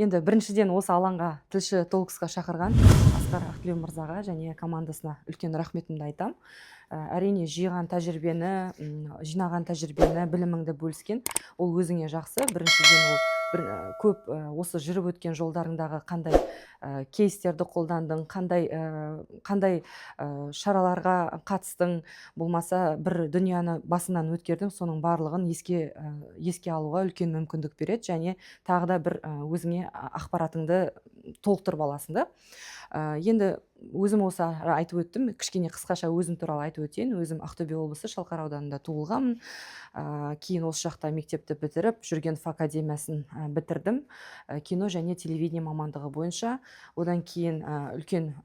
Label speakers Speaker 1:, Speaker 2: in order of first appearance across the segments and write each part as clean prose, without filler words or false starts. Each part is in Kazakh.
Speaker 1: Енді біріншіден осы алаңға тілші толксқа шақырған Асқар Ақтілеу мырзаға және командасына үлкен рахметімді айтам. Әрине жинаған тәжірибені, біліміңді бөліскен ол өзіңе жақсы. Біріншіден ол көп осы жүріп өткен жолдарыңдағы қандай кейстерді қолдандың, қандай шараларға қатыстың, болмаса бір дүнияны басынан өткердің, соның барлығын еске алуға үлкен мүмкіндік береді және тағы да бір өзіңе ақпаратыңды толықтырып аласың да. Енді өзім осы айтып өттім, кішкене қысқаша өзім туралы айтып өтейін. Өзім Ақтөбе облысы Шалқар ауданында туылғанмын. Кейін осы жақта мектепті бітіріп, Жүргенов академиясын бітірдім. Кино және телевидение мамандығы бойынша. Одан кейін үлкен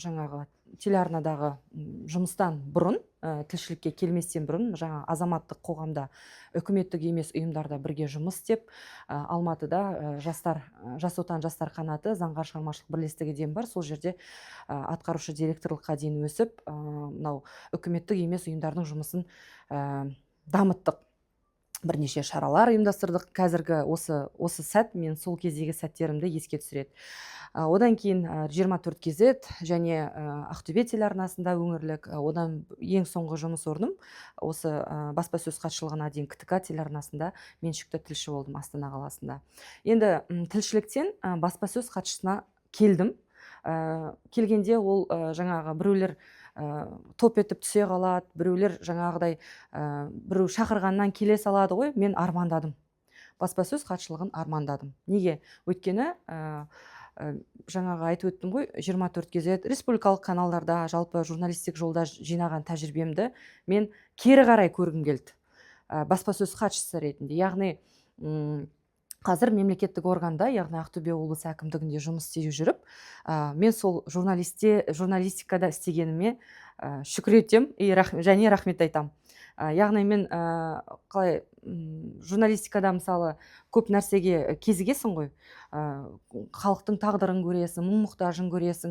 Speaker 1: жаңағы телеарнадағы жұмыстан бұрын, тілшілікке келместен бұрын, жаңа азаматтық қоғамда, үкіметтік емес ұйымдарда бірге жұмыс істеп, Алматыда Жас отан жастар қанаты заңғар шығармашылық бірлестігі деген бар. Сол жерде атқарушы директорлыққа дейін өсіп, мынау үкіметтік емес ұйымдардың жұмысын дамыттық. Бірнеше шаралар ұйымдастырдық. Қазіргі осы сәт мен сол кездегі сәттерімді еске түсіреді. Одан кейін 24 KZ және Ақтөбе телеарнасында өңірлік, одан ең соңғы жұмыс орным осы баспасөз хатшылығына дейін КТК телеарнасында меншікті тілші болдым Астана қаласында. Енді тілшіліктен баспасөз хатшысына келдім. Келгенде ол жаңағы біреулер топ етіп түсе қалады, біреулер жаңағыдай біреу шақырғаннан келе салады ғой. Мен армандадым. Баспасөз хатшылығын армандадым. Неге? Өйткені жаңағы айтып өттім ғой, 24 KZ республикалық каналдарда, жалпы журналистік жолда жинаған тәжірибемді мен кері қарай көргім келді. Баспасөз хатшысы ретінде. Яғни қазір мемлекеттік органда, яғни Ақтөбе облысы әкімдігінде жұмыс істей жүріп, мен сол журналистикада істегеніме шүкір етем және рахмет айтам. Яғни мен қалай журналистикада мысалы көп нәрсеге кезігесің ғой. Халықтың тағдырын көресің, мұң-мұқтажын көресің.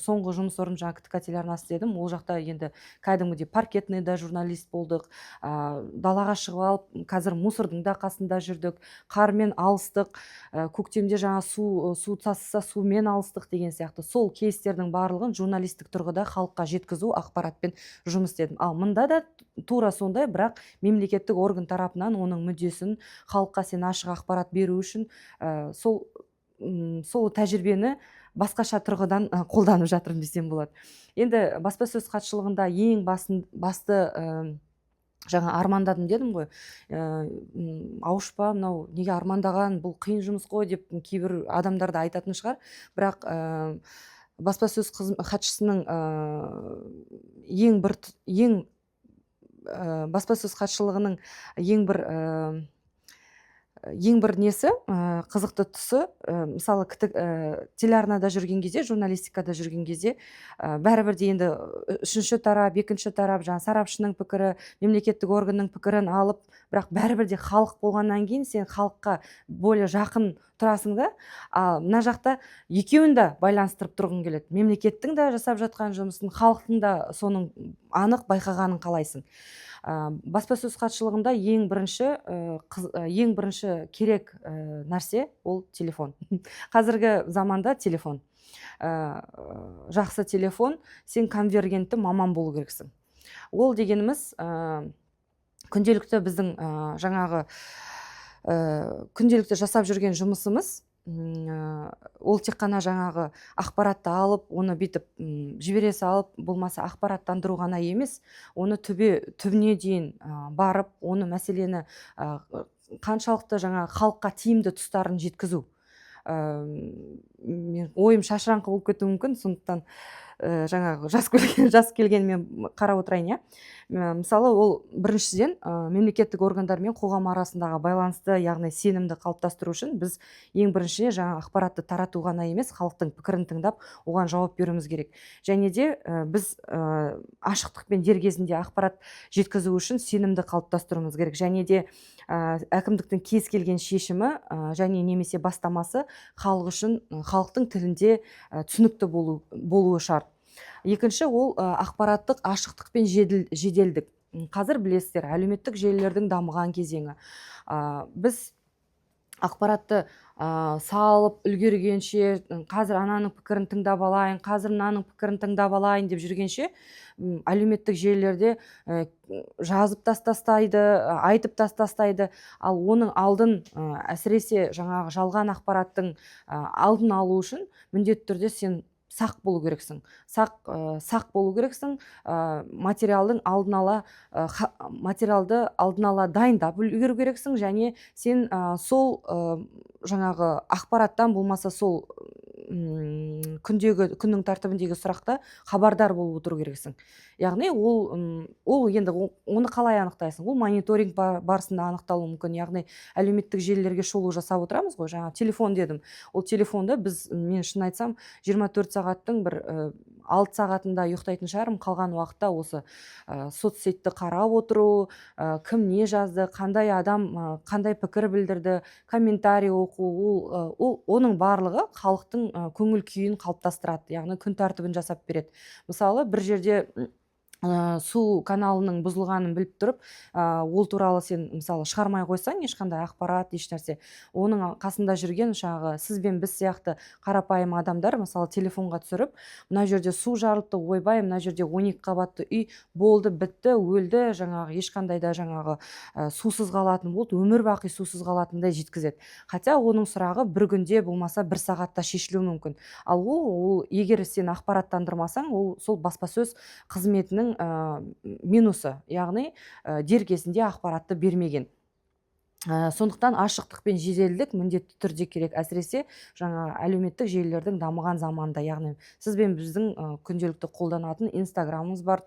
Speaker 1: Соңғы жұмыс орным жаңа КТК телеарнасы дедім. Ол жақта енді кәдімгідей паркетныйда журналист болдық. Далаға шығып алып, қазір мусордың да қасында жүрдік. Қармен алыстық, көктемде жаңа су тасыса сумен алыстық деген сияқты. Сол кейстердің барлығын журналистік тұрғыда халыққа жеткізу, ақпаратпен жұмыс істедім. Ал мында да тура сондай, бірақ мемлекеттік орган тарапынан оның мүддесін халыққа сен ашық ақпарат беру үшін сол тәжірибені басқаша тұрғыдан қолданып жатырмын десем болады. Енді баспасөз хатшылығында ең басты жаңа армандадым дедім ғой. Ауышпа, мынау неге армандаған, бұл қиын жұмыс қой деп кейбір адамдар да айтатын шығар. Бірақ баспасөз хатшысының баспасөз хатшылығының ең бір несі, қызықты тұсы, мысалы телеарнада жүрген кезде, журналистикада жүрген кезде, бәрібір де енді үшінші тарап, екінші тарап, жаңа сарапшының пікірі, мемлекеттік органның пікірін алып, бірақ бәрібір де халық болғаннан кейін сен халыққа более жақын тұрасың да. Мына жақта екеуін де байланыстырып тұрғың келеді. Мемлекеттің де жасап жатқан жұмысын, халықтың да соның анық байқағанын қалайсың. Баспасөз хатшылығында ең бірінші керек нәрсе ол телефон. Қазіргі заманда телефон. Жақсы телефон, сен конвергентті маман болу керексің. Ол дегеніміз күнделікті біздің жаңағы күнделікті жасап жүрген жұмысымыз, ол тек қана жаңағы ақпаратты алып, оны бетіп жібере салып, болмаса ақпараттандыру ғана емес, оны түбіне дейін барып, оны мәселені қаншалықты жаңа халыққа тиімді тұстарын жеткізу. Ойым шашыраңқы болып кетуі мүмкін, сондықтан жаңағы жас келгенімен қарап отырайын. Мысалы, ол біріншіден мемлекеттік органдар мен қоғам арасындағы байланысты, яғни сенімді қалыптастыру үшін біз ең біріншіден жаңа ақпаратты тарату ғана емес, халықтың пікірін тыңдап, оған жауап беруіміз керек. Және де біз ашықтықпен дер кезінде ақпарат жеткізу үшін сенімді қалыптастыруымыз керек. Және де әкімдіктің кез келген шешімі және немесе бастамасы халық үшін халықтың тілінде түсінікті болуы шарт. Екінші, ол ақпараттық ашықтық пен жеделдік. Қазір білесіздер, әлеуметтік желілердің дамыған кезеңі. Біз ақпаратты салып үлгергенше, қазір ананың пікірін тыңдап алайын, қазір мынаның пікірін тыңдап алайын деп жүргенше, әлеуметтік желілерде жазып тастайды, айтып тастайды. Ал оның алдын, әсіресе жаңағы жалған ақпараттың алдын алу үшін міндетті түрде сен сақ болу керексің. Сақ болу керексің. Материалдың алдын ала материалды алдын ала дайындап үлгеру керексің, және сен сол жаңағы ақпараттан, болмаса сол күннің тәртібіндегі сұрақта хабардар болып отыру керексің. Яғни ол енді оны қалай анықтайсың? Ол мониторинг барысында анықталуы мүмкін. Яғни әлеуметтік желілерге шолу жасап отырамыз ғой. Жаңа телефон дедім. Ол телефонды мен шын айтсам 24 сағаттың бір 6 сағатында ұйықтайтын шығармын. Қалған уақытта осы соцсетті қарап отыру, кім не жазды, қандай адам қандай пікір білдірді, комментарий оқу, оның барлығы халықтың көңіл күйін қалыптастырады, яғни күн тәртібін жасап береді. Мысалы, бір жерде су каналының бұзылғанын біліп тұрып, ол туралы сен мысалы шығармай қойсаң, ешқандай ақпарат, ешнәрсе, оның қасында жүрген жаңағы сіз бен біз сияқты қарапайым адамдар мысалы телефонға түсіріп, мына жерде су жарылды, ойбай, мына жерде 12 қабатты үй болды, бітті, өлді, жаңағы ешқандай да жаңағы сусыз қалатын болды, өмір бақи сусыз қалатындай жеткізеді. Хотя оның сұрағы бір күнде, болмаса бір сағатта шешілуі мүмкін. Ал ол егер сен ақпараттандырмасаң, ол сол баспасөз қызметінің минусы, яғни дер кезінде ақпаратты бермеген. Сондықтан ашықтық пен жеделдік міндетті түрде керек, әсіресе жаңа әлеуметтік желілердің дамыған заманда. Яғни сіз бен біздің күнделікті қолданатын инстаграмымыз бар,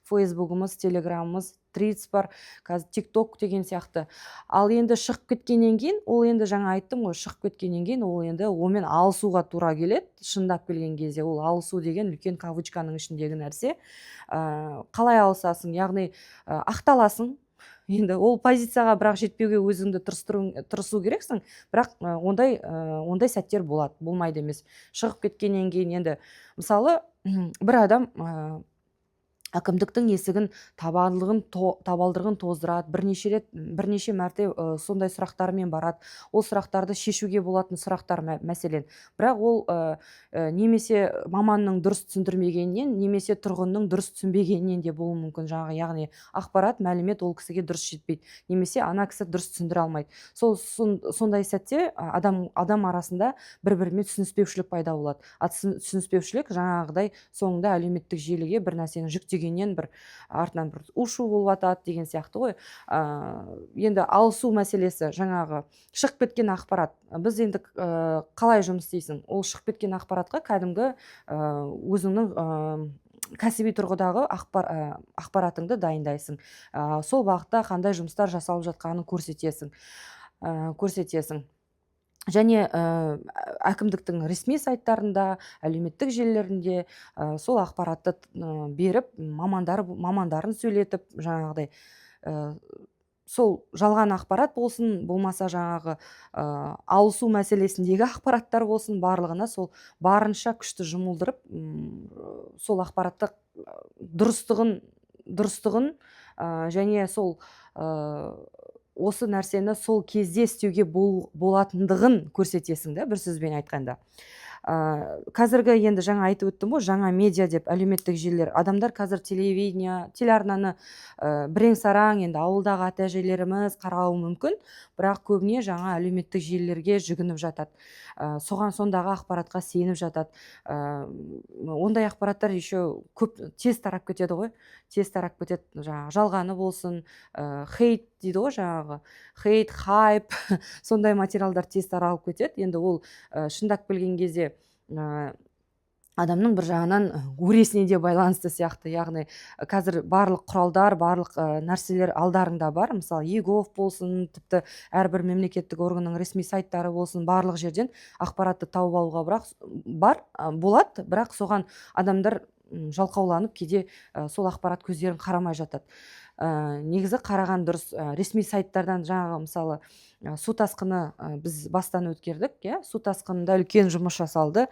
Speaker 1: фейсбугымыз, телеграмымыз, Threads бар, қазір TikTok деген сияқты. Ал енді шығып кеткеннен кейін, ол енді жаңа айттым ғой, шығып кеткеннен кейін ол енді онымен алысуға тура келеді. Шындап келген кезде ол алысу деген үлкен кавычканың ішіндегі нәрсе. Қалай алысасың? Яғни ақталасың. Енді ол позицияға бірақ жетпеуге өзіңді тырысу керексің, бірақ ондай сәттер болады, болмайды емес. Шығып кеткеннен кейін енді мысалы бір адам әкімдіктің есігін табалдырығын тоздырады, бірнеше мәрте сондай сұрақтармен барады. Ол сұрақтарды шешуге болатын сұрақтар мәселен. Бірақ ол немесе маманның дұрыс түсіндірмегеннен, немесе тұрғынның дұрыс түсінбегеннен де болуы мүмкін. Яғни ақпарат, мәлімет ол кісіге дұрыс жетпейді, немесе ана кісі дұрыс түсіндіре алмайды. Сондай сәтте адам арасында бір-бірімен түсініспеушілік пайда болады. Түсініспеушілік жаңағыдай соңында әлеуметтік желіге бір нәрсені жүктегеннен бір артынан бір ушу болып атады деген сияқты ғой. Енді алысу мәселесі, жаңағы шығып кеткен ақпарат. Біз енді қалай жұмыс істейсің? Ол шығып кеткен ақпаратқа кәдімгі өзіңнің кәсіби тұрғыдағы ақпаратыңды дайындайсың. Сол бағытта қандай жұмыстар жасалып жатқанын көрсетесің. Және әкімдіктің ресми сайттарында, әлеуметтік желілерінде сол ақпаратты беріп, мамандарын сөйлетіп, жаңағыдай сол жалған ақпарат болсын, болмаса жаңағы алысу мәселесіндегі ақпараттар болсын, барлығына сол барынша күшті жұмылдырып, сол ақпаратты дұрыстығын және сол осы нәрсені сол кезде істеуге болатындығын көрсетесің да, бір сөзбен айтқанда. Қазіргі енді жаңа айтып өттім ғой, жаңа медиа деп әлеуметтік желілер. Адамдар қазір телеарнаны бірең-сараң енді ауылдағы ата-әжелеріміз қарауы мүмкін, бірақ көбіне жаңа әлеуметтік желілерге жүгініп жатады. Соған сондағы ақпаратқа сеніп жатады. Ондай ақпараттар еще көп тез тарап кетеді ғой. Тез тарап кетеді, жаңағы жалғаны болсын, хейт дейді ғой, жаңағы хейт, хайп, сондай материалдар тез таралып кетеді. Енді ол шындап келген кезде адамның бір жағынан өресіне де байланысты сияқты. Яғни қазір барлық құралдар, барлық нәрселер алдарыңда бар. Мысалы, егов болсын, тіпті әрбір мемлекеттік органның ресми сайттары болсын, барлық жерден ақпаратты тауып алуға болады, бірақ соған адамдар жалқауланып, кейде сол ақпарат көздерін қарамай жатады. негізі қараған дұрыс. Ресми сайттардан жаңағы мысалы су тасқыны біз бастан өткердік, иә, су тасқынында үлкен жұмыс жасалды.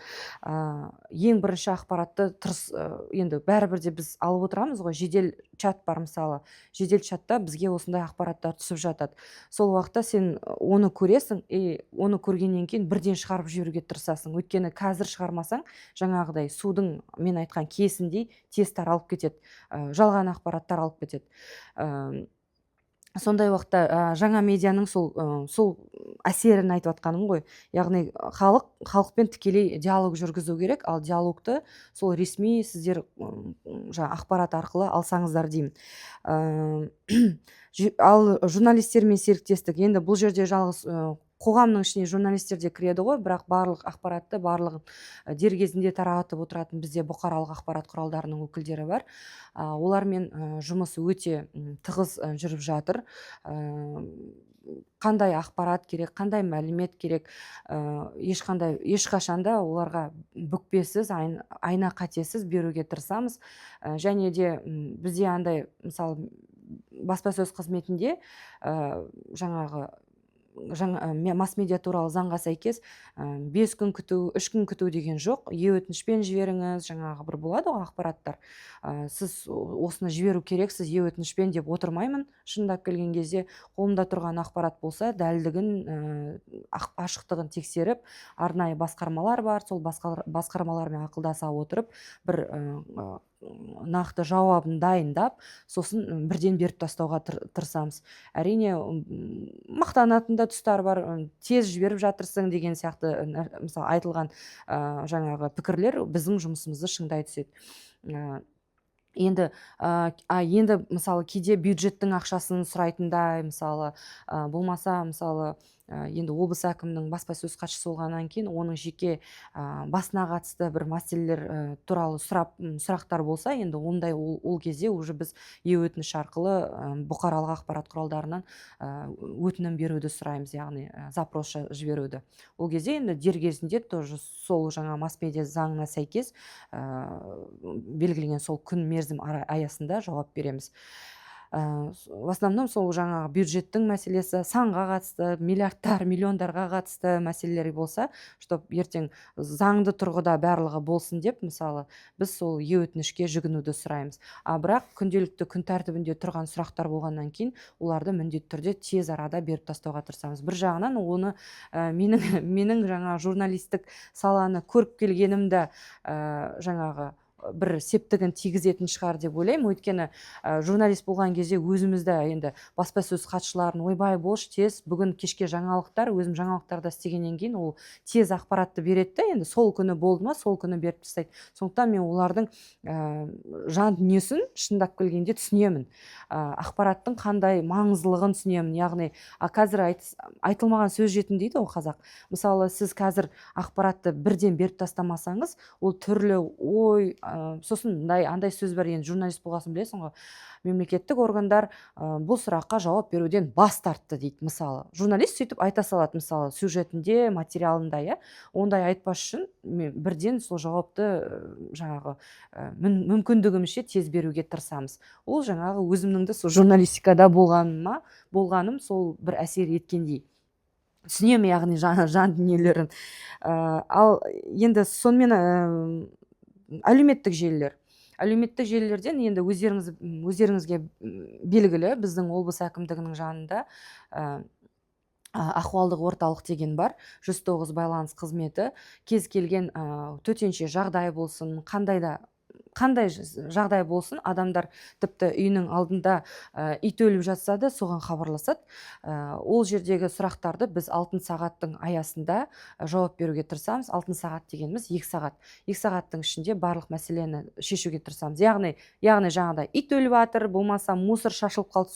Speaker 1: Ең бірінші ақпаратты енді бәрібір де біз алып отырамыз ғой, жедел чат бар мысалы, жедел чатта бізге осындай ақпараттар түсіп жатады. Сол уақытта сен оны көресің, оны көргеннен кейін бірден шығарып жіберуге тырысасың. Өйткені қазір шығармасаң, жаңағыдай судың мен айтқан кесіндей тез таралып кетеді, жалған ақпарат таралып кетеді. Сондай уақытта жаңа медианың сол әсерін айтып жатқаным ғой. Яғни халықпен тікелей диалог жүргізу керек, ал диалогты сол ресми сіздер жаңа ақпарат арқылы алсаңыздар деймін. Ал журналистермен серіктестік, енді бұл жерде жалғыз қоғамның ішіне журналистер де кіреді ғой, бірақ барлық ақпаратты барлығын дер кезінде таратып отыратын бізде бұқаралық ақпарат құралдарының өкілдері бар. Олармен жұмысы өте тығыз жүріп жатыр. Қандай ақпарат керек, қандай мәлімет керек, ешқашанда оларға бүкпесіз, айна қатесіз беруге тырысамыз. Және де бізде андай, мысалы, баспасөз қызметінде жаңағы масс-медиа туралы заңға сәйкес 5 күн күту, 3 күн күту деген жоқ. Өтінішпен жіберіңіз, жаңағы бір болады ғой ақпараттар. Сіз осыны жіберу керексіз, өтінішпен деп отырмаймын. Шындап келген кезде қолымда тұрған ақпарат болса, дәлдігін, ашықтығын тексеріп, арнайы басқармалар бар, сол басқармалармен ақылдаса отырып, бір нақты жауабын дайындап, сосын бірден беріп тастауға тырысамыз. Әрине, мақтанатын да тұстар бар, тез жіберіп жатырсың деген сияқты мысалы айтылған жаңағы пікірлер біздің жұмысымызды шыңдай түседі. Енді мысалы кейде бюджеттің ақшасын сұрайтындай, мысалы болмаса, мысалы енді облыс әкімінің баспасөз хатшысы болғаннан кейін оның жеке басына қатысты бір мәселелер туралы сұрақтар болса, енді ондай ол кезде уже біз өтініш арқылы бұқаралық ақпарат құралдарынан өтінім беруді сұраймыз, яғни запрос жіберуді. Ол кезде енді дер кезінде тоже сол жаңа масс-медиа заңына сәйкес белгіленген сол күн мерзім аясында жауап береміз. В основном сол жаңағы бюджеттің мәселесі, санға қатысты, миллиардтар, миллиондарға қатысты мәселелер болса, чтоб ертең заңды тұрғыда барлығы болсын деп, мысалы, біз сол өтінішке жүгінуді сұраймыз. Бірақ күнделікті күн тәртібінде тұрған сұрақтар болғаннан кейін, оларды міндетті түрде тез арада беріп тастауға тырысамыз. Бір жағынан оны менің жаңа журналистік саланы көріп келгенімді жаңағы бір септігін тигізетін шығар деп ойлаймын. Өйткені журналист болған кезде өзімізді енді баспасөз хатшыларын ойбай болшы тез, бүгін кешке жаңалықтар, өзім жаңалықтарда істегеннен кейін ол тез ақпаратты береді, енді сол күні болды ма, сол күні беріп тастайды. Сондықтан мен олардың жан дүниесін шындап келгенде түсінемін. Ақпараттың қандай маңыздылығын түсінемін. Яғни қазір айтылмаған сөз жетім дейді ғой қазақ. Мысалы, сіз қазір ақпаратты бірден беріп тастамасаңыз, ол түрлі ой, сосын андай сөз бар, енді журналист болғасын білесің ғой, мемлекеттік органдар бұл сұраққа жауап беруден бас тартты дейді. Мысалы, журналист сөйтіп айта салады, мысалы, сюжетінде, материалында, ондай айтпас үшін бірден сол жауапты жаңағы мүмкіндігімізше тез беруге тырысамыз. Ол жаңағы өзімнің де сол журналистикада болғаным сол бір әсер еткендей. Түсінемін, яғни жан дүниелерін. Ал енді сонымен әлеуметтік желілерден енді өздеріңізге белгілі, біздің облыс әкімдігінің жанында ахуалдық орталық деген бар, 109 байланыс қызметі. Кез келген төтенше жағдай болсын, қандай жағдай болсын, адамдар тіпті үйінің алдында ит өліп жатса да соған хабарласады. Ол жердегі сұрақтарды біз 6 сағаттың аясында жауап беруге тырысамыз. 6 сағат дегеніміз 2 сағат. 2 сағаттың ішінде барлық мәселені шешуге тырысамыз. Яғни жаңағыдай ит өліп жатыр, болмаса мусор шашылып қалды,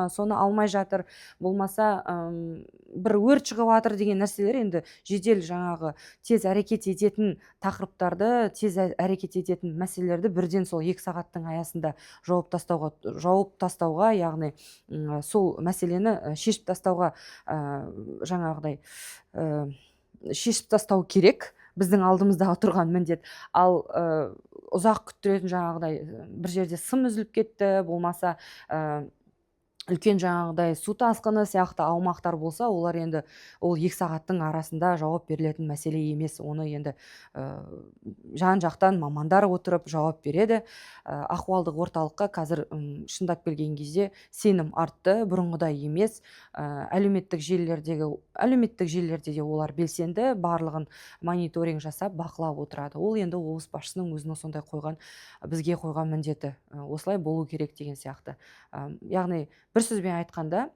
Speaker 1: соны алмай жатыр, болмаса бір өрт шығып жатыр деген нәрселер, енді жедел жаңағы тез әрекет ететін тақырыптарды, тез әрекет ететін мәселелерді бірден сол 2 сағаттың аясында жауып тастауға, яғни сол мәселені шешіп тастауға жаңағыдай шешіп тастау керек. Біздің алдымыздағы тұрған міндет. Ал ұзақ күттіретін жаңағыдай бір жерде сым үзіліп кетті, болмаса үлкен жаңағыдай су тасқыны сияқты аумақтар болса, олар енді ол 2 сағаттың арасында жауап берілетін мәселе емес. Оны енді жан жақтан мамандар отырып жауап береді. Ахуалдық орталыққа қазір шындап келген кезде сенім артты, бұрынғыдай емес. Әлеуметтік желілерде де олар белсенді, барлығын мониторинг жасап бақылап отырады. Ол енді облыс басшысының өзінің сондай бізге қойған міндеті. Осылай болу керек деген сияқты. Яғни бір сөзбен айтқанда,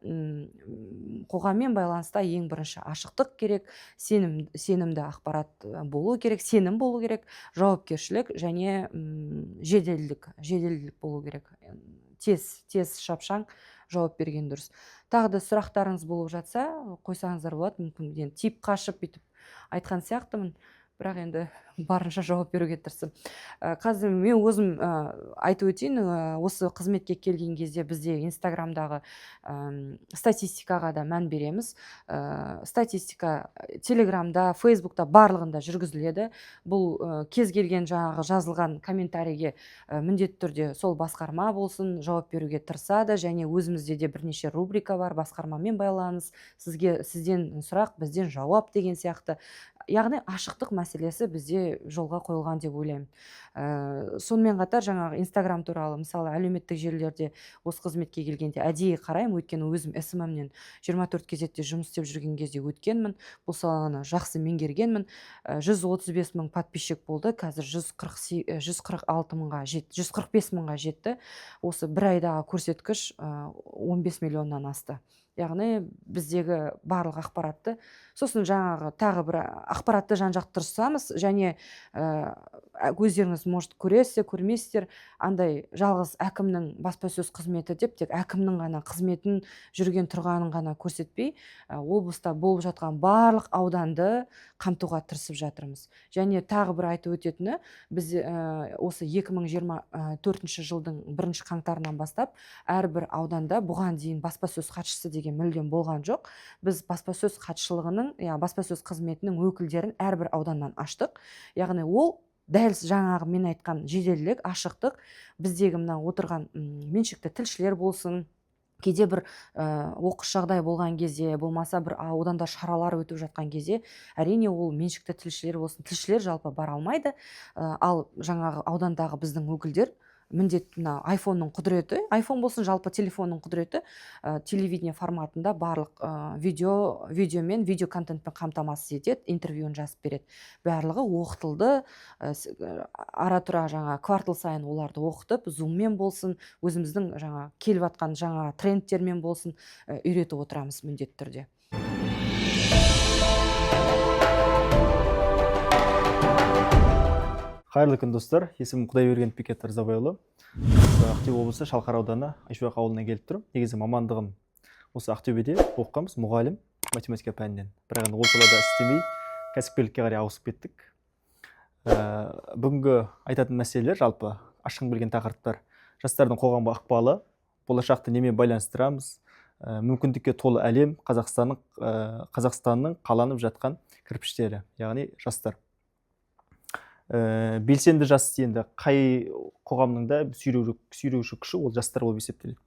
Speaker 1: қоғаммен байланыста ең бірінші ашықтық керек, сенімді ақпарат болу керек, сенім болу керек, жауапкершілік және жеделдік болу керек. Тез шапшаң жауап берген дұрыс. Тағы да сұрақтарыңыз болып жатса, қойсаңыздар болады. Мүмкін тип қашып бүйтіп айтқан сияқтымын, бірақ енді барынша жауап беруге тырысып. Қазір мен өзім айтып өтейін, осы қызметке келген кезде бізде Инстаграмдағы статистикаға да мән береміз. Статистика Телеграмда, Фейсбукта барлығында жүргізіледі. Бұл кез келген жаңағы жазылған комментарийге міндетті түрде сол басқарма болсын жауап беруге тырысады, және өзімізде де бірнеше рубрика бар: басқармамен байланыс, сізден сұрақ, бізден жауап деген сияқты. Яғни ашықтық мәселесі бізде жолға қойылған деп ойлаймын. Сонымен қатар жаңағы Инстаграм туралы, мысалы әлеуметтік желілерде осы қызметке келгенде әдейі қараймын, өйткені өзім СММнен 24 кезетте жұмыс істеп жүрген кезде өткенмін, бұл саланы жақсы меңгергенмін. 135 мың подписчик болды, қазір 145 мыңға жетті. Осы бір айдағы көрсеткіш 15 миллионнан асты. Яғни біздегі барлық ақпаратты, сосын жаңағы тағы бір ақпаратты жан-жақты тырысамыз, және өздеріңіз может көресіздер, көрмейсіздер, андай жалғыз әкімнің баспасөз қызметі деп тек әкімнің ғана қызметін жүрген тұрғанын ғана көрсетпей, облыста болып жатқан барлық ауданды қамтуға тырысып жатырмыз. Және тағы бір айтып өтетіні, біз осы 2024 жылдың 1 қаңтарынан бастап әрбір ауданда бұған дейін баспасөз хатшысы деген мүлдем болған жоқ. Біз баспасөз хатшылығының, баспасөз қызметінің өкілдерін әрбір ауданнан аштық. Яғни ол дәл жаңағы мен айтқан жеделдік, ашықтық біздегі мына отырған меншікті тілшілер болсын, кейде бір оқыс жағдай болған кезде, болмаса бір ауданда шаралар өтіп жатқан кезде, әрине ол меншікті тілшілер болсын, тілшілер жалпы бара алмайды. Ал жаңағы аудандағы біздің өкілдер міндет, мына айфонның құдіреті, айфон болсын жалпы телефонның құдіреті, телевидение форматында барлық видеомен, видео контентпен қамтамасыз етеді, интервьюін жазып береді. Барлығы оқытылды, ара-тұра жаңа квартал сайын оларды оқытып, зуммен болсын, өзіміздің жаңа келіп жатқан жаңа трендтермен болсын үйретіп отырамыз міндетті түрде.
Speaker 2: Қайырлы күн достар, есімім Құдайберген Бекет Ырзабайұлы. Ақтөбе облысы Шалқар ауданы Айшуақ ауылына келіп тұрмын. Негізі мамандығым осы Ақтөбеде оқығанбыз, мұғалім, математика пәнінен. Бірақ ол салада істемей, кәсіпкерлікке қарай ауысып кеттік. Бүгінгі айтатын мәселелер, жалпы ашқым келген тақырыптар: жастардың қоғамға ықпалы, болашақты немен байланыстырамыз, мүмкіндікке толы әлем, Қазақстанның қаланып жатқан кірпіштері, яғни жастар. Белсенді жас енді қай қоғамның да сүйреуші күші ол жастар болып есептеледі.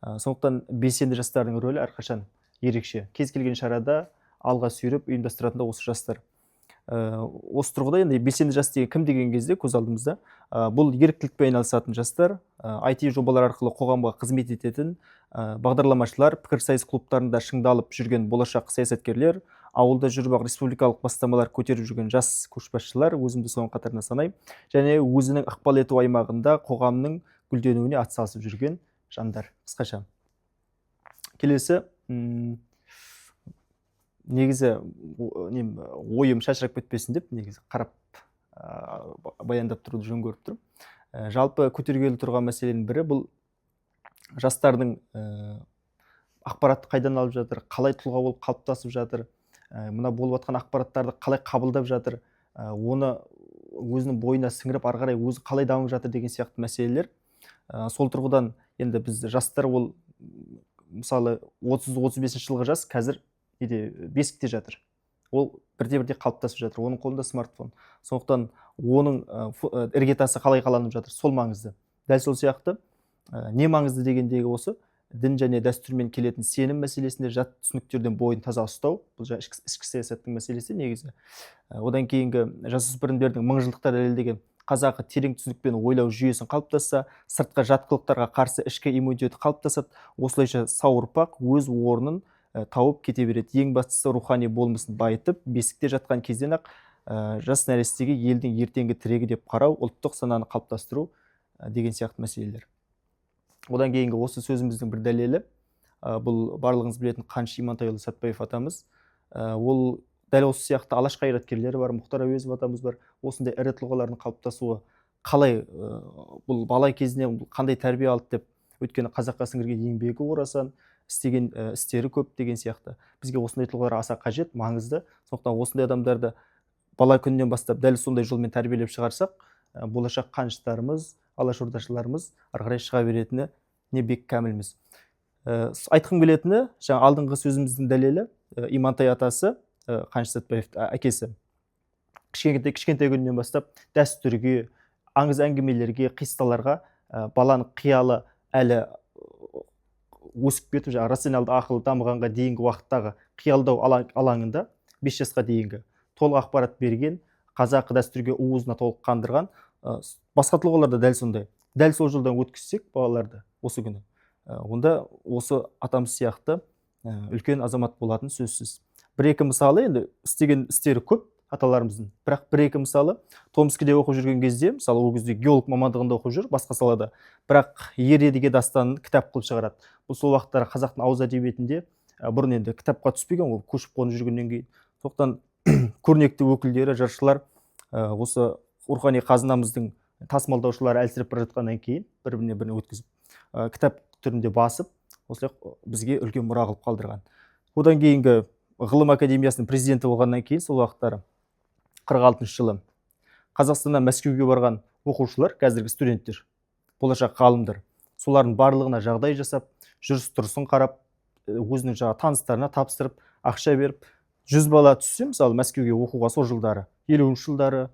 Speaker 2: Сондықтан белсенді жастардың рөлі әрқашан ерекше. Кез келген шарада алға сүйреп ұйымдастыратын да осы жастар. Осы тұрғыда енді белсенді жас деген кім деген кезде көз алдымызда бұл еріктілікпен айналысатын жастар, IT жобалар арқылы қоғамға қызмет ететін бағдарламашылар, пікірсайыс клубтарында шыңдалып жүрген болашақ саясаткерлер, ауылда жүріп республикалық бастамалар көтеріп жүрген жас көшбасшылар, өзімді соның қатарына санаймын, және өзінің ықпал ету аймағында қоғамның гүлденуіне атсалысып жүрген жандар. Қысқаша. Келесі, негізі ойым шашырап кетпесін деп, негізі қарап баяндап тұруды жөн көріп тұрмын. Жалпы көтергелі тұрған мәселенің бірі бұл жастардың ақпаратты қайдан алып жатыр, қалай тұлға болып қалыптасып жатыр, мына болып жатқан ақпараттарды қалай қабылдап жатыр, оны өзінің бойына сіңіріп ары қарай өзі қалай дамып жатыр деген сияқты мәселелер. Сол тұрғыдан енді біз жастар, ол мысалы 30-35 жылғы жас қазір бесікте жатыр. Ол бірде-бірде қалыптасып жатыр. Оның қолында смартфон. Сондықтан оның іргетасы қалай қаланып жатыр, сол маңызды. Дәл сол сияқты не маңызды дегендегі осы дін және дәстүрмен келетін сенім мәселесінде жат түсініктерден бойын таза ұстау, бұл жаңа ішкі саясаттың мәселесі негізі. Одан кейінгі жасөспірімдердің мыңжылдықтар дәлелдеген қазақы терең түсінікпен ойлау жүйесін қалыптасса, сыртқы жат қылықтарға қарсы ішкі иммунитеті қалыптасады, осылайша сау ұрпақ өз орнын тауып кете береді. Ең бастысы рухани болмысын байытып, бесікте жатқан кезден ақ жас нәрестеге елдің ертеңгі тірегі деп қарау, ұлттық сананы қалыптастыру деген сияқты мәселелер. Одан кейінгі осы сөзіміздің бір дәлелі, бұл барлығыңыз білетін Қаныш Имантайұлы Сәтбаев атамыз. Ол дәл осы сияқты алаш қайраткерлері бар, Мұхтар Әуезов атамыз бар. Осындай ірі тұлғалардың қалыптасуы қалай, бұл бала кезінен қандай тәрбие алды деп, өйткені қазаққа сіңірген еңбегі орасан, істеген істері көп деген сияқты. Бізге осындай тұлғалар аса қажет, маңызды. Сондықтан осындай адамдарды бала күнінен бастап дәл сондай жолмен тәрбиелеп шығарсақ, болашақ қаныштарымыз, алашордашыларымыз ары қарай шыға беретіні не бек кәмілміз. Айтқым келетіні, жаңа алдыңғы сөзіміздің дәлелі, Имантай атасы, Қаныш Сәтбаев әкесі, кішкентай күнінен бастап дәстүрге, аңыз әңгімелерге, қиссаларға баланың қиялы әлі өсіп кетіп, рационалды ақылы дамығанға дейінгі уақыттағы қиялдау алаңында 5 жасқа дейінгі толық ақпарат берген, қазақы дәстүрге уызына толық қандырған басқа тұлғалар да дәл сондай. Дәл сол жолдан өткізсек балаларды осы күні, онда осы атамыз сияқты үлкен азамат болатын сөзсіз. Бір-екі мысалы, енді істеген істері көп аталарымыздың, бірақ бір-екі мысалы Томскіде оқып жүрген кезде, мысалы ол кезде геолог мамандығында оқып жүр, басқа салада, бірақ Ер едіге дастанын кітап қылып шығарады. Бұл сол уақыттары қазақтың ауыз әдебиетінде бұрын енді кітапқа түспеген, ол көшіп қонып жүргеннен кейін. Сондықтан көрнекті өкілдері, жыршылар осы рухани қазынамыздың тасымалдаушылары әлсіреп бара жатқаннан кейін бір-біріне өткізіп кітап түрінде басып, осылай бізге үлкен мұра қылып қалдырған. Одан кейінгі ғылым академиясының президенті болғаннан кейін, сол уақыттары 46 жылы Қазақстаннан Мәскеуге барған оқушылар, қазіргі студенттер, болашақ ғалымдар, солардың барлығына жағдай жасап, жүріс-тұрысын қарап, өзінің таныстарына тапсырып, ақша беріп, 100 бала түссе, мысалы Мәскеуге оқуға сол жылдары, 50-ші жылдары,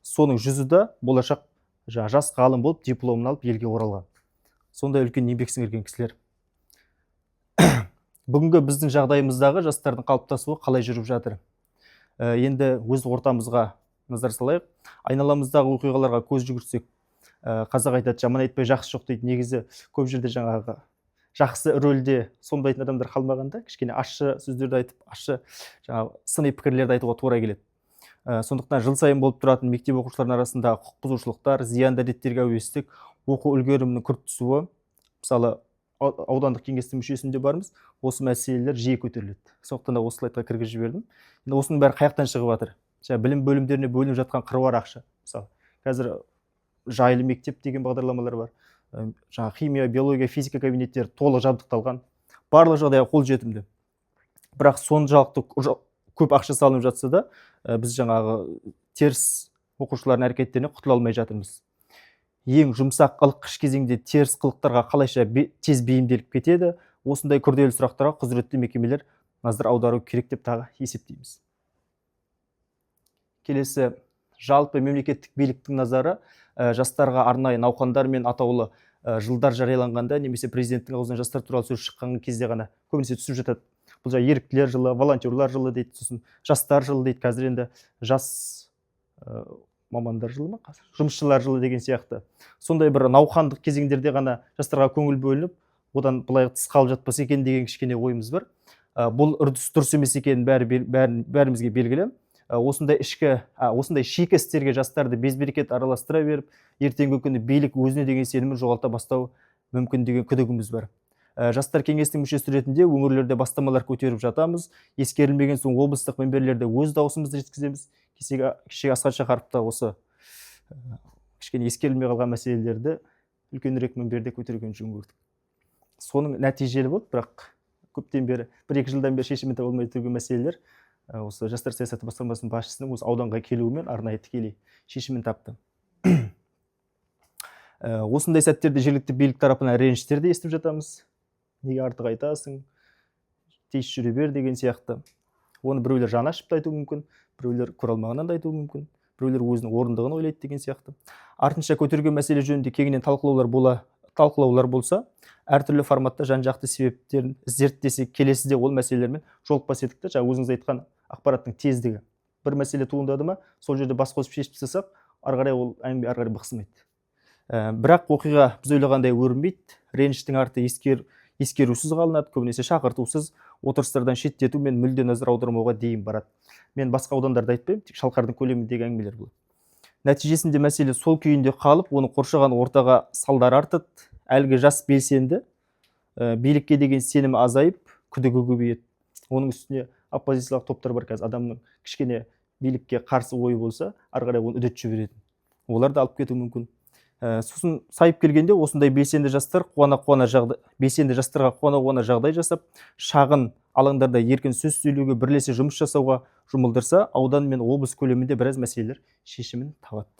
Speaker 2: соның 100-і болашақ жас ғалым болып дипломын алып елге оралған. Сондай үлкен еңбек сіңірген кісілер. Бүгінгі біздің жағдайымыздағы жастардың қалыптасуы қалай жүріп жатыр? Енді өз ортамызға назар салайық. Айналамыздағы оқиғаларға көз жүгірсек, қазақ айтады, жаман айтпай жақсы жоқ дейді. Негізі көп жерде жаңағы жақсы рөлде сомдайтын адамдар қалмағанда, кішкене ащы сөздерді айтып, ащы сыни пікірлерді айтуға тура келеді. Сондықтан жыл сайын болып тұратын мектеп оқушыларының арасында құқық бұзушылықтар, зиянды әдеттерге әуестік, оқу үлгерімінің күрт түсуі, мысалы аудандық кеңестің мүшесінде бармыз, осы мәселелер жиі көтеріледі. Сондықтан да осы слайдқа кіргізіп жібердім. Енді осының бәрі қаяқтан шығып жатыр? Білім бөлімдеріне бөлініп жатқан қыруар ақша. Мысалы, қазір жайлы мектеп деген бағдарламалар бар. Химия, биология, физика кабинеттері толық жабдықталған. Барлық жағдайға қол жетімді. Бірақ соншалықты көп ақша салынып жатса да, біз теріс оқушылардың әрекеттеріне құтыла алмай жатырмыз. Ең жұмсақ қылыққыш кезеңде теріс қылықтарға қалайша тез бейімделіп кетеді, осындай күрделі сұрақтарға құзыретті мекемелер назар аудару керек деп тағы есептейміз. Келесі, жалпы мемлекеттік биліктің назары жастарға арнайы науқандар мен атаулы жылдар жарияланғанда, немесе президенттің аузынан жастар туралы сөз шыққан кезде ғана көбінесе түсіп жатады. Бұл еріктілер жылы, волонтерлар жылы дейді, сосын жастар жылы дейді, қазір енді жас мамандар жылы ма, жұмысшылар жылы деген сияқты. Сондай бір науқандық кезеңдерде ғана жастарға көңіл бөлініп, одан былай тыс қалып жатпаса екен деген кішкене ойымыз бар. Бұл үрдіс дұрыс емес екенін бәрімізге белгілі. Осындай шикі істерге жастарды безберекет араластыра беріп, ертеңгі күні билік өзіне деген сенімін жоғалта бастау мүмкін деген күдігіміз бар. Жастар кеңесінің мүшесі ретінде өңірлерде бастамалар көтеріп жатамыз. Ескерілмеген соң облыстық мінберлерде өз дауысымызды жеткіземіз. Кеше Асқар Шақаров та осы кішкене ескерілмей қалған мәселелерді үлкенірек мінберде көтерген жөн көрдік. Соның нәтижелі болды, бірақ көптен бері, 1-2 жылдан бері шешімін таба алмай жүрген мәселелер осы жастар саясаты басқармасының басшысының осы ауданға келуімен арнайы тікелей шешімін тапты. Осындай сәттерде жергілікті билік тарапынан реніштерді де естіп жатамыз. Неге артық айтасың, тез жүре бер деген сияқты. Оны біреулер жаны ашып та айтуы мүмкін, біреулер көре алмағаннан да айтуы мүмкін. біреулер өзінің орындығын ойлайды деген сияқты. Артынша көтерген мәселе жөнінде кеңінен талқылаулар болса, әртүрлі форматта жан-жақты себептерін зерттесек, келесіде ол мәселелермен жолықпас едік те. Жаңа өзіңіз айтқан ақпараттың тездігі. Бір мәселе туындады ма, сол жерде бас қосып шешіп тастасақ, ары қарай ол әңгіме ары қарай бықсымайды. Бірақ оқиға біз ойлағандай өрбімейді. Реніштің арты ескерусіз қалынады, көбінесе шақыртусыз, отырыстардан шеттету мен мүлде назар аудармауға дейін барады. Мен басқа аудандарды айтпаймын, тек Шалқардың көлеміндегі әңгімелер болады. Нәтижесінде мәселе сол күйінде қалып, оны қоршаған ортаға салдар артады. Әлгі жас белсенді билікке деген сенімі азайып, күдігі көбейеді. Оның үстіне оппозициялық топтар бар қазір, адамның кішкене билікке қарсы ойы болса, ары қарай оны үдетіп жібереді. Олар да алып кетуі мүмкін. Сосын сайып келгенде осындай белсенді жастарға қуана жағдай жасап, шағын алаңдарда еркін сөз сөйлеуге, бірлесе жұмыс жасауға жұмылдырса, аудан мен облыс көлемінде біраз мәселелер шешімін табады.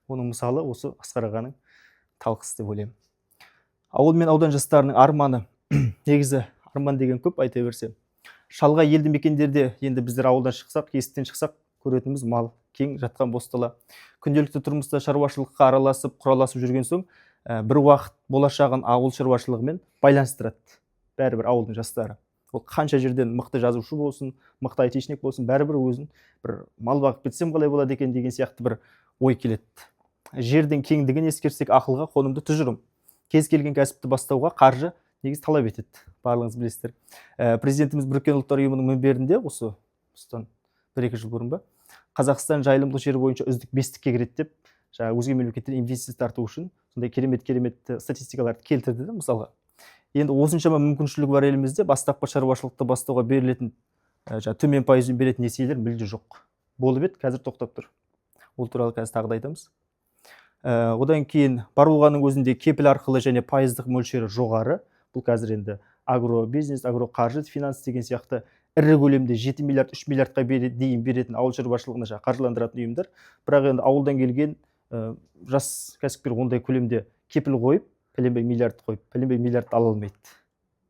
Speaker 2: Оның мысалы осы Асқар ағаның талқысы деп ойлаймын. Ауыл мен аудан жастарының арманы, негізі арман деген көп айта берсе. Шалғай елді мекендерде енді біздер ауылдан шықсақ, есіктен шықсақ, көретініміз мал, кең жатқан бос дала. Күнделікті тұрмыста шаруашылыққа араласып, құраласып жүрген соң, бір уақыт болашағын ауыл шаруашылығымен байланыстырады. Бәрібір ауылдың жастары. Ол қанша жерден мықты жазушы болсын, мықты айтишник болсын, бәрібір өзін бір мал бағып кетсем қалай болады екен деген сияқты бір ой келеді. Жердің кеңдігін ескерсек, ақылға қонымды тұжырым. Кез келген кәсіпті бастауға қаржы негіз талап етеді. Барлығыңыз білесіздер. Президентіміз Біріккен ұлттар ұйымының мінберінде осы 1-2 жыл бұрын ба, Қазақстан жайылымдық жері бойынша үздік 5-ке кіреді деп, өзге мемлекеттер инвестиция тарту үшін сондай керемет статистикаларды келтірді мысалға. Енді осыншама мүмкіншілік бар елімізде, бастапқы шаруашылықты бастауға берілетін төмен пайызбен беретін несиелер мүлде жоқ. Болып еді, қазір тоқтап тұр. Ол туралы қазір тағы да айтамыз. Одан кейін бар болғанның өзінде кепіл арқылы және пайыздық мөлшері жоғары. Бұл қазір енді агробизнес, агроқаржы, финанс деген сияқты ірі көлемде 7 миллиард, 3 миллиардқа дейін беретін ауыл шаруашылығына қаржыландыратын ұйымдар. Бірақ енді ауылдан келген жас кәсіпкер ондай көлемде кепіл қойып, пәленбай миллиард қойып, пәленбай миллиард ала алмайды.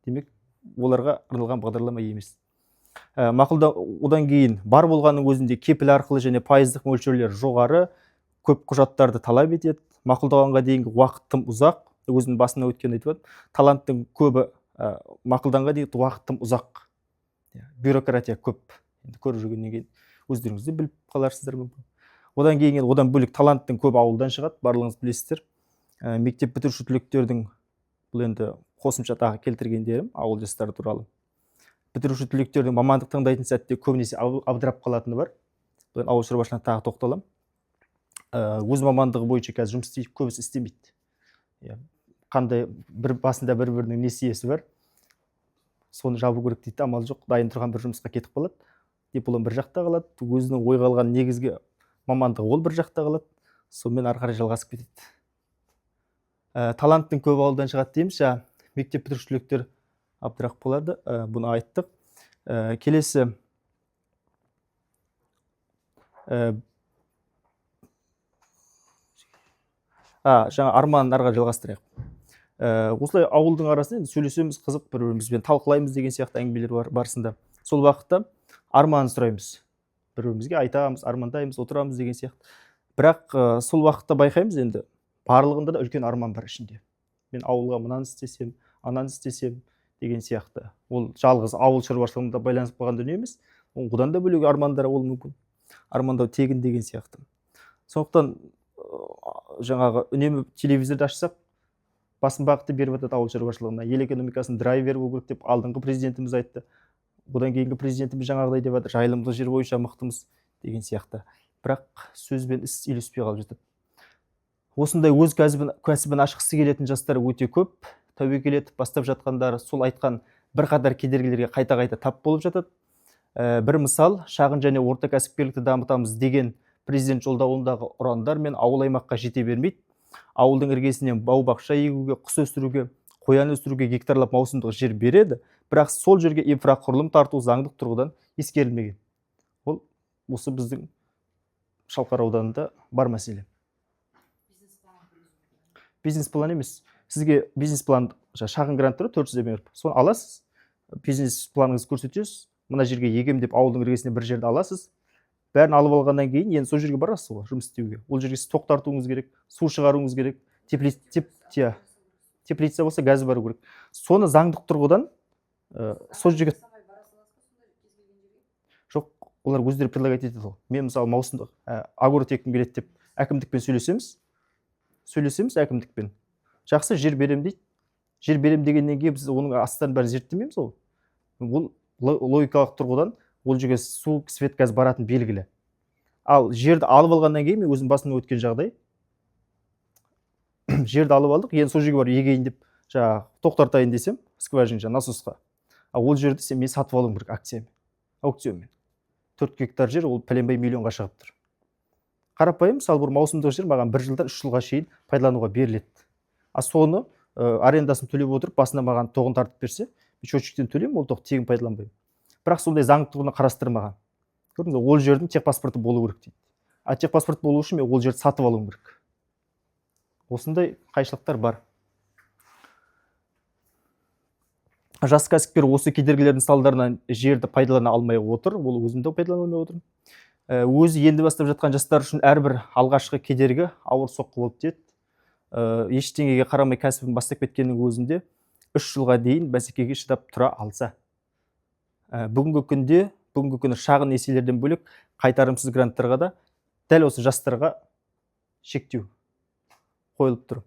Speaker 2: Демек, оларға арналған бағдарлама емес. Одан кейін бар болғанның өзінде кепіл арқылы және пайыздық мөлшерлер жоғары, көп құжаттарды талап етеді. Мақұлдағанға дейінгі уақыт тым ұзақ. Өзінің басына өткен айтып, таланттың көбі мақұлданға дейін уақыт тым ұзақ. Бюрократия көп. Енді көріп жүргеннен кейін өздеріңіз де біліп қаларсыздар мүмкін. Одан кейін одан бөлек таланттың көп ауылдан шығады, барлығыңыз білесіздер. Мектеп бітіруші түлектердің, бұл енді қосымша тағы келтіргендерім ауыл жастары туралы. Бітіруші түлектердің мамандық таңдайтын сәтте көбінесе абдырап қалатыны бар. Бұл ауыл шаруашылығына тағы тоқталам. Өз мамандығы бойынша қазір жұмыс істейді, көбісі істемейді. Қандай басында бір-бірінің несиесі бар. Соны жабу керек дейді, амал жоқ, дайын тұрған бір жұмысқа кетіп қалады. Диплом бір жақта қалады, өзінің ойға алған негізгі мамандығы ол бір жақта қалады. Сонымен ары қарай жалғасып кетеді. Таланттың көп ауылдан шығады дейміз, мектеп бітіруші түлектер абдырақ болады, бұны айттық. Келесі жаңа арманын арға жалғастырайық. Осылай ауылдың арасында сөйлесеміз, қызық, бір-бірімізбен талқылаймыз деген сияқты әңгімелер барысында. Сол уақытта арманын сұраймыз. Бір-бірімізге айтамыз, армандаймыз, отырамыз деген сияқты. Бірақ сол уақытта байқаймыз енді, барлығында да үлкен арман бар ішінде. Мен ауылға мынаны істесем, ананы істесем деген сияқты. Ол жалғыз ауыл шаруашылығында байланысып қалған дүние емес. Одан да бөлек армандар ол мүмкін. Армандау тегін деген сияқты. Сондықтан жаңағы үнемі телевизорды ашсақ, басым бағытты беріп жатады ауыл шаруашылығына. Ел экономикасының драйвері болу керек деп алдыңғы президентіміз айтты. Одан кейінгі президентіміз жаңағыдай деп жатыр, жайылымдық жер бойынша мықтымыз деген сияқты. Бірақ сөз бен іс үйлеспей қалып жатады. Осындай өз кәсібін ашқысы келетін жастар өте көп. Тәуекел етіп бастап жатқандары сол айтқан бірқатар кедергілерге қайта-қайта тап болып жатады. Бір мысал, шағын және орта кәсіпкерлікті дамытамыз деген президент жолдауындағы ұрандар мен ауыл аймаққа жете бермейді. Ауылдың іргесінен бау-бақша егуге, құс өсіруге, қоян өсіруге гектарлап маусымдық жер береді, бірақ сол жерге инфрақұрылым тарту заңдық тұрғыдан ескерілмеген. Ол осы біздің Шалқар ауданында бар мәселе. Бизнес план емес. Сізге бизнес план шағын грант тұры 400 беріп, соны аласыз, бизнес планыңызды көрсетесіз, мына жерге егем деп ауылдың іргесіне бір жерді аласыз, бәрін алып алғаннан кейін енді сол жерге барасыз ғой жұмыс істеуге. Ол жерге сіз тоқ тартуыңыз керек, су шығаруыңыз керек, теплица болса газы бару керек. Соны заңдық тұрғыдан сол жерге жоқ, олар өздері предлагать етеді ғой. Мен мысалы маусымдық агротекім келеді деп әкімдікпен сөйлесеміз әкімдікпен. Жақсы жер берем дейді. Жер берем дегеннен кейін біз оның астарын бәрін зерттемейміз ғой. Ол логикалық тұрғыдан ол жерге су, свет, газ баратын белгілі. Ал жерді алып алғаннан кейін мен өзім басымнан өткен жағдай. Жерді алып алдық, енді сол жерге барып егейін деп, жаңағы тоқтартайын десем, скважина насосқа. Ол жерді мен сатып алуым керек акциямен, аукционмен. 4 гектар жер ол пәленбай миллионға шығып тұр. Қарапайым, мысалы бір маусымдық жер маған 1 жылдан 3 жылға шейін пайдалануға беріледі. Соны арендасын төлеп отырып, басына маған тоғын тартып берсе, счетчиктен төлеймін, ол тоқ тегін пайдаланбаймын. Бірақ сондай заңдық тұрғыдан қарастырмаған. Көрдіңіз, ол жердің техпаспорты болу керек дейді. Техпаспорт болу үшін мен ол жерді сатып алуым керек. Осындай қайшылықтар бар. Жас кәсіпкер осы кедергілердің салдарынан жерді пайдалана алмай отыр, ол өзімді пайдалана алмай отырмын. Өзі енді бастап жатқан жастар үшін әрбір алғашқы кедергі ауыр соққы болып тиеді. Ештеңеге қарамай кәсібін бастап кеткеннің өзінде 3 жылға дейін бәсекеге шыдап тұра алса. Бүгінгі күні шағын несиелерден бөлек қайтарымсыз гранттарға да дәл осы жастарға шектеу қойылып тұр.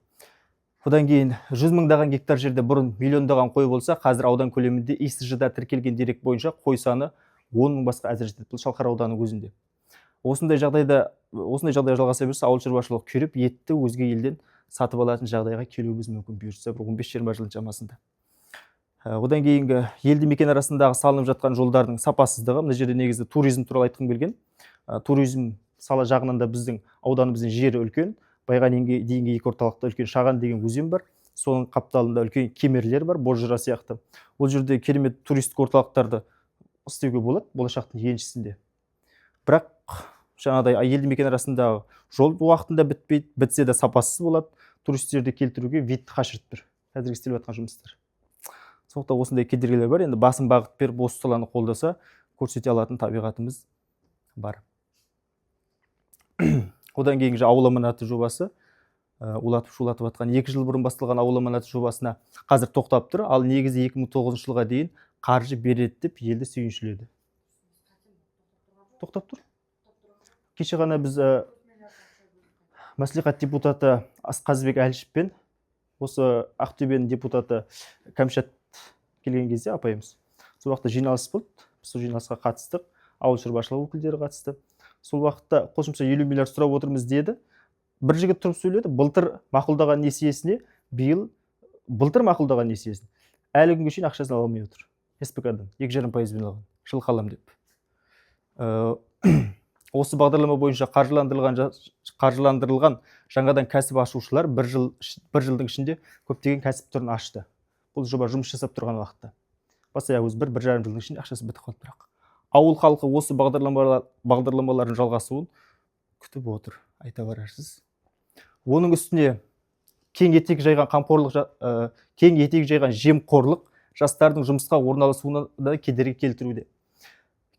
Speaker 2: Одан кейін 100 мыңдаған гектар жерде бұрын миллиондаған қой болса, қазір аудан көлемінде ИСЖ-да тіркелген дерек бойынша қой саны 10 мың басқа әзір жетеді. Бұл Шалқар ауданының өзінде. Осындай жағдай жалғаса берсе, ауыл шаруашылығы күйреп, етті өзге елден сатып алатын жағдайға келуіміз мүмкін бұйыртса, бір 15-20 жылдың шамасында. Одан кейінгі елді мекен арасындағы салынып жатқан жолдардың сапасыздығы, мына жерде негізі туризм туралы айтқым келген. Туризм сала жағынан да біздің ауданымыздың жері үлкен. Байғанинге дейінгі екі орталықта үлкен Шаған деген өзен бар. Соның қапталында үлкен кемерлер бар, Бозжыра сияқты. Ол жерде керемет туристік орталықтарды істеуге болады, болашақтың еншісінде. Бірақ жаңағыдай елді мекен арасындағы жол уақытында бітпейді, бітсе де сапасыз болады. Туристерді келтіруге вид қашырып тұр. Қазір істеліп жатқан жұмыстар. Сондықтан осындай кедергілер бар. Енді басым бағыт беріп осы саланы қолдаса, көрсете алатын табиғатымыз бар. Одан кейінгі ауыл аманаты жобасы, улатып шулатып жатқан 2 жыл бұрын басталған ауыл аманаты жобасына қазір тоқтап тұр. Ал негізі 2009 жылға дейін қаржы береді деп елді сүйіншіледі. Тоқтап тұр. Кеше ғана біз мәслихат депутаты Асқазбек Әлішевпен осы Ақтөбенің депутаты Кәмшат келген кезде апайымыз. Сол уақытта жиналыс болды. Сол жиналысқа қатыстық. Ауыл шаруашылығы өкілдері қатысты. Сол уақытта қосымша 50 миллиард сұрап отырмыз деді. Бір жігіт тұрып сөйледі. Былтыр мақұлдаған несиесіне былтыр мақұлдаған несиесін әлі күнге шейін ақшасын ала алмай отыр. СПК-дан 2,5%-бен алған. Жыл қалам деп. Осы бағдарлама бойынша қаржыландырылған жаңадан кәсіп ашушылар бір жылдың ішінде көптеген кәсіп түрін ашты. Бұл жоба жұмыс жасап тұрған уақытта. Баса өзі 1,5 жылдың ішінде ақшасы бітіп қалды бірақ. Ауыл халқы осы бағдарламалардың жалғасуын күтіп отыр, айта барарсыз. Оның үстіне кең етек жайған жемқорлық жастардың жұмысқа орналасуына да кедергі келтіруде.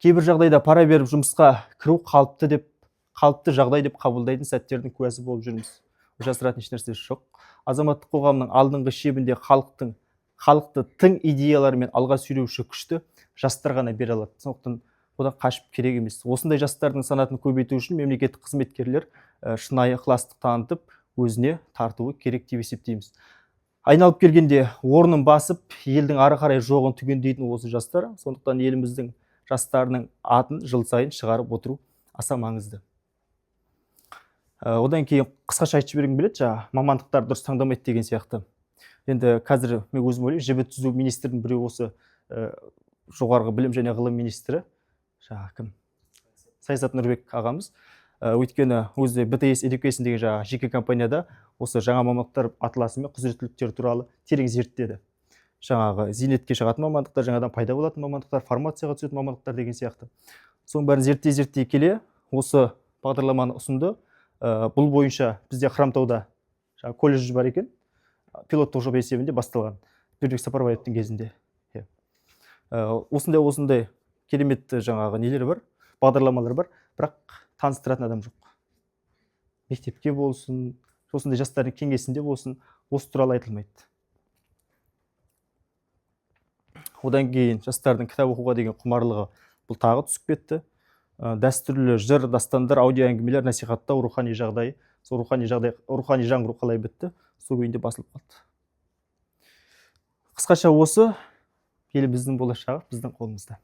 Speaker 2: Кейбір жағдайда пара беріп жұмысқа кіру қалыпты жағдай деп қабылдайтын сәттердің куәсі болып жүрміз. Жасыратын ешнәрсе жоқ. Азаматтық қоғамның алдыңғы шебінде халықты тың идеяларымен алға сүйреуші күшті жастар ғана бере алады. Сондықтан одан қашып керек емес. Осындай жастардың санатын көбейту үшін мемлекеттік қызметкерлер шынайы ықыластық танытып, өзіне тартуы керек деп есептейміз. Айналып келгенде орнын басып, елдің ары қарай жоғын түгендейтін осы жастар, сондықтан еліміздің жастарының атын жыл сайын шығарып отыру аса маңызды. Одан кейін қысқаша айтып жібергім келеді, мамандықтар дұрыс таңдамайды деген сияқты. Енді қазір мен өзім ойлаймын, жібі түзу министрдің біреу осы жоғарғы білім және ғылым министрі, кім? Саясат Нұрбек ағамыз. Өйткені өзі BTS Education деген жеке компанияда осы жаңа мамандықтар атласы мен құзыреттіліктер туралы терең зерттеді. Жаңағы зейнетке шығатын мамандықтар, жаңадан пайда болатын мамандықтар, формацияға түсетін мамандықтар деген сияқты. Соның бәрін зерттей келе осы бағдарламаны ұсынды. Бұл бойынша бізде Хромтауда колледж бар екен. Пилоттық жоба есебінде басталған. Бердібек Сапарбаевтың кезінде. Осындай керемет жаңағы нелер бар. бағдарламалар бар, бірақ таныстыратын адам жоқ. Мектепте болсын, осындай жастардың кеңесінде болсын, осы туралы айтылмайды. Одан кейін жастардың кітап оқуға деген құмарлығы бұл тағы түсіп кетті. Дәстүрлі жыр, дастандар, аудио әңгімелер, насихаттау, рухани жағдай, сол рухани жаңғыру қалай бітті, сол күйінде басылып қалды. Қысқаша осы, еліміздің болашағы біздің қолымызда.